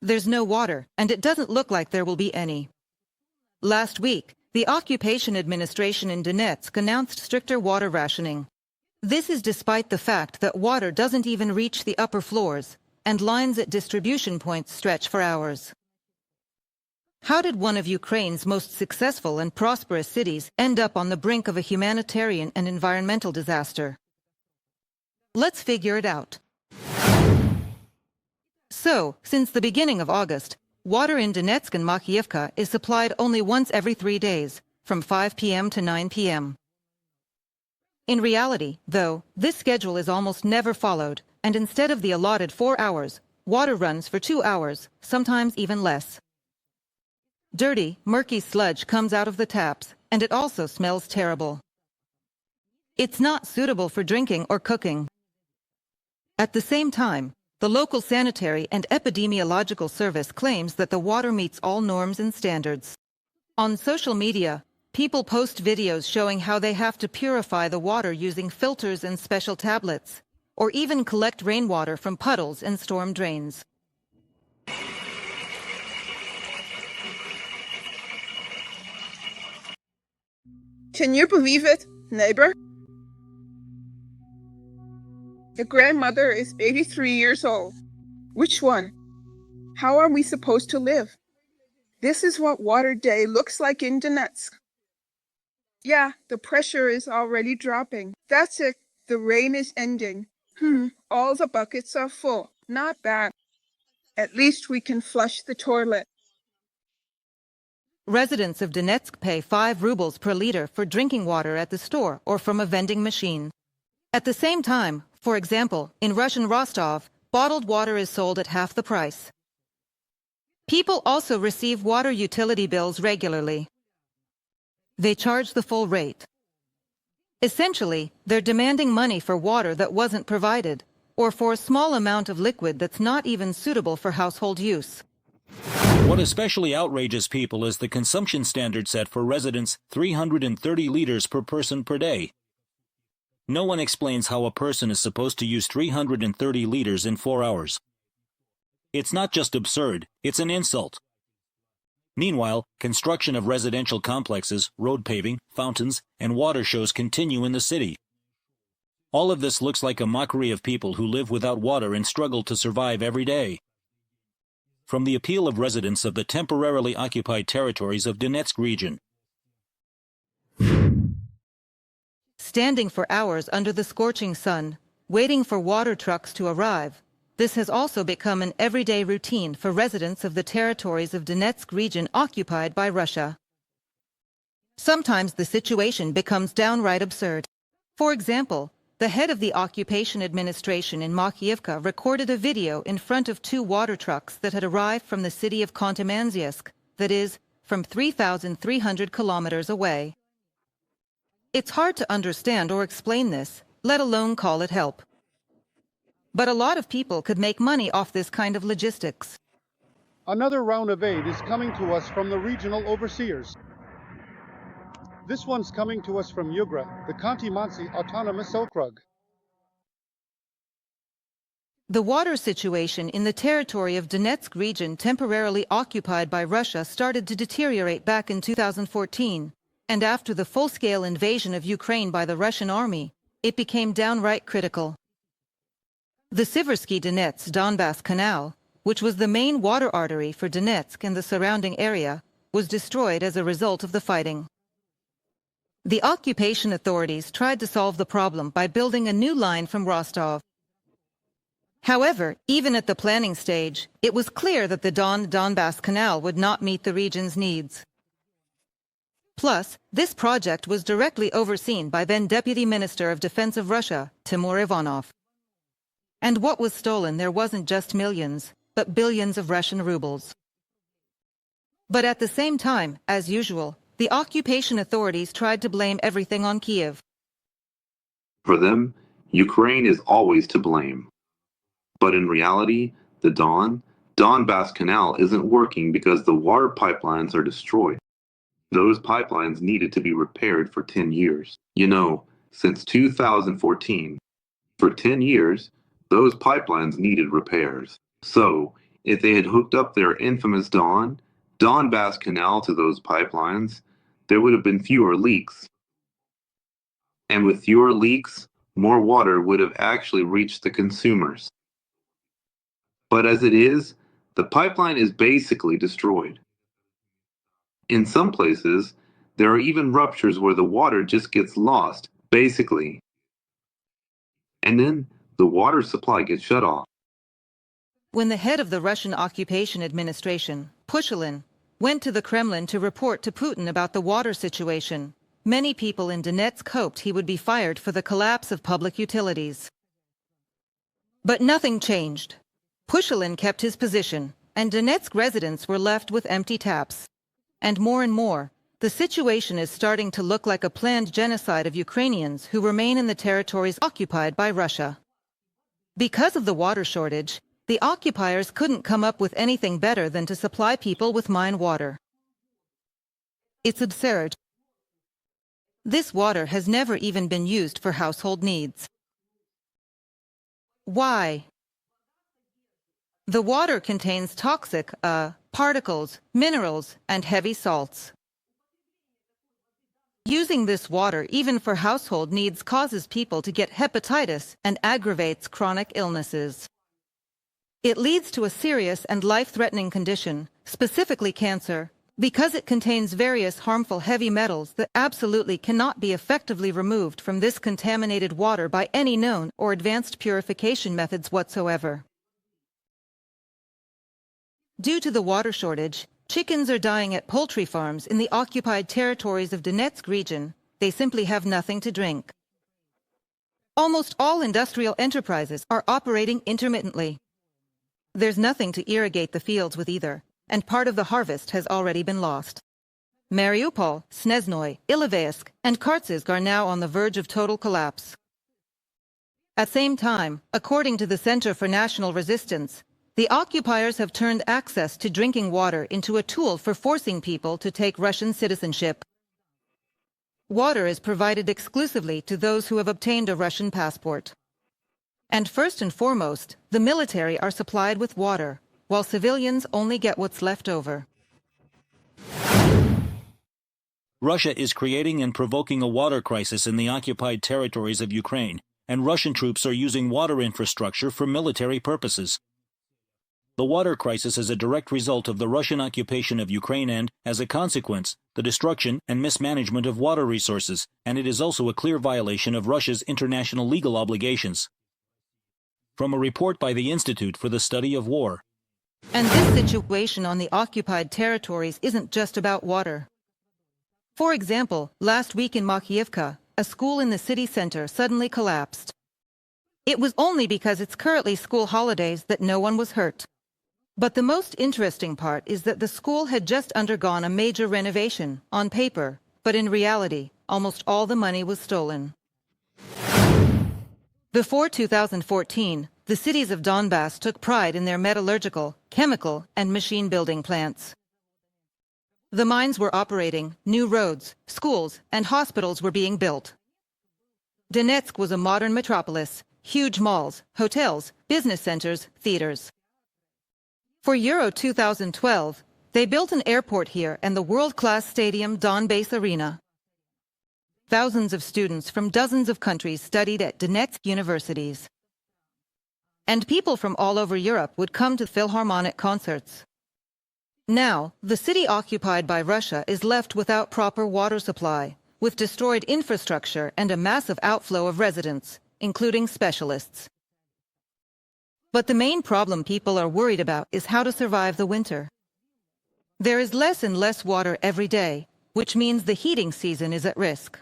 There's no water, and it doesn't look like there will be any. Last week, the Occupation Administration in Donetsk announced stricter water rationing. This is despite the fact that water doesn't even reach the upper floors, and lines at distribution points stretch for hours. How did one of Ukraine's most successful and prosperous cities end up on the brink of a humanitarian and environmental disaster? Let's figure it out. So, since the beginning of August, water in Donetsk and Makiivka is supplied only once every 3 days, from 5 p.m. to 9 p.m. In reality, though, this schedule is almost never followed, and instead of the allotted 4 hours, water runs for 2 hours, sometimes even less. Dirty, murky sludge comes out of the taps, and it also smells terrible. It's not suitable for drinking or cooking. At the same time, the local sanitary and epidemiological service claims that the water meets all norms and standards. On social media, people post videos showing how they have to purify the water using filters and special tablets, or even collect rainwater from puddles and storm drains. Can you believe it, neighbor? The grandmother is 83 years old. Which one? How are we supposed to live? This is what water day looks like in Donetsk. Yeah, the pressure is already dropping. That's it. The rain is ending. All the buckets are full. Not bad. At least we can flush the toilet. Residents of Donetsk pay 5 rubles per liter for drinking water at the store or from a vending machine. At the same time, for example, in Russian Rostov, bottled water is sold at half the price. People also receive water utility bills regularly. They charge the full rate. Essentially, they're demanding money for water that wasn't provided, or for a small amount of liquid that's not even suitable for household use. What especially outrages people is the consumption standard set for residents: 330 liters per person per day. No one explains how a person is supposed to use 330 liters in 4 hours. It's not just absurd, it's an insult. Meanwhile, construction of residential complexes, road paving, fountains, and water shows continue in the city. All of this looks like a mockery of people who live without water and struggle to survive every day. From the appeal of residents of the temporarily occupied territories of Donetsk region. Standing for hours under the scorching sun, waiting for water trucks to arrive, this has also become an everyday routine for residents of the territories of Donetsk region occupied by Russia. Sometimes the situation becomes downright absurd. For example, the head of the Occupation Administration in Makiivka recorded a video in front of 2 water trucks that had arrived from the city of Kontamanziesk, that is, from 3,300 kilometers away. It's hard to understand or explain this, let alone call it help. But a lot of people could make money off this kind of logistics. Another round of aid is coming to us from the regional overseers. This one's coming to us from Yugra, the Kontamansi Autonomous Okrug. The water situation in the territory of Donetsk region temporarily occupied by Russia started to deteriorate back in 2014, and after the full-scale invasion of Ukraine by the Russian army, it became downright critical. The Siversky Donetsk-Donbas Canal, which was the main water artery for Donetsk and the surrounding area, was destroyed as a result of the fighting. The occupation authorities tried to solve the problem by building a new line from Rostov. However, even at the planning stage, it was clear that the Donbas Canal would not meet the region's needs. Plus, this project was directly overseen by then Deputy Minister of Defense of Russia, Timur Ivanov. And what was stolen there wasn't just millions, but billions of Russian rubles. But at the same time, as usual, the occupation authorities tried to blame everything on Kiev. For them, Ukraine is always to blame. But in reality, the Donbas Canal isn't working because the water pipelines are destroyed. Those pipelines needed to be repaired for 10 years. You know, since 2014. For 10 years, those pipelines needed repairs. So, If they had hooked up their infamous Donbas Canal to those pipelines, there would have been fewer leaks. And with fewer leaks, more water would have actually reached the consumers. But as it is, the pipeline is basically destroyed. In some places, there are even ruptures where the water just gets lost, basically. And then the water supply gets shut off. When the head of the Russian occupation administration, Pushilin, went to the Kremlin to report to Putin about the water situation, many people in Donetsk hoped he would be fired for the collapse of public utilities. But nothing changed. Pushilin kept his position, and Donetsk residents were left with empty taps. And more, the situation is starting to look like a planned genocide of Ukrainians who remain in the territories occupied by Russia. Because of the water shortage, the occupiers couldn't come up with anything better than to supply people with mine water. It's absurd. This water has never even been used for household needs. Why? The water contains toxic particles, minerals, and heavy salts. Using this water even for household needs causes people to get hepatitis and aggravates chronic illnesses. It leads to a serious and life-threatening condition, specifically cancer, because it contains various harmful heavy metals that absolutely cannot be effectively removed from this contaminated water by any known or advanced purification methods whatsoever. Due to the water shortage, chickens are dying at poultry farms in the occupied territories of Donetsk region. They simply have nothing to drink. Almost all industrial enterprises are operating intermittently. There's nothing to irrigate the fields with either, and part of the harvest has already been lost. Mariupol, Snezhnoye, Ilovaisk, and Kartsysk are now on the verge of total collapse. At the same time, according to the Center for National Resistance, the occupiers have turned access to drinking water into a tool for forcing people to take Russian citizenship. Water is provided exclusively to those who have obtained a Russian passport. And first and foremost, the military are supplied with water, while civilians only get what's left over. Russia is creating and provoking a water crisis in the occupied territories of Ukraine, and Russian troops are using water infrastructure for military purposes. The water crisis is a direct result of the Russian occupation of Ukraine and, as a consequence, the destruction and mismanagement of water resources, and it is also a clear violation of Russia's international legal obligations. From a report by the Institute for the Study of War. And this situation on the occupied territories isn't just about water. For example, last week in Makiyevka, a school in the city center suddenly collapsed. It was only because it's currently school holidays that no one was hurt. But the most interesting part is that the school had just undergone a major renovation, on paper, but in reality, almost all the money was stolen. Before 2014, the cities of Donbas took pride in their metallurgical, chemical, and machine-building plants. The mines were operating, new roads, schools, and hospitals were being built. Donetsk was a modern metropolis, huge malls, hotels, business centers, theaters. For Euro 2012, they built an airport here and the world-class stadium Donbas Arena. Thousands of students from dozens of countries studied at Donetsk universities. And people from all over Europe would come to Philharmonic concerts. Now, the city occupied by Russia is left without proper water supply, with destroyed infrastructure and a massive outflow of residents, including specialists. But the main problem people are worried about is how to survive the winter. There is less and less water every day, which means the heating season is at risk.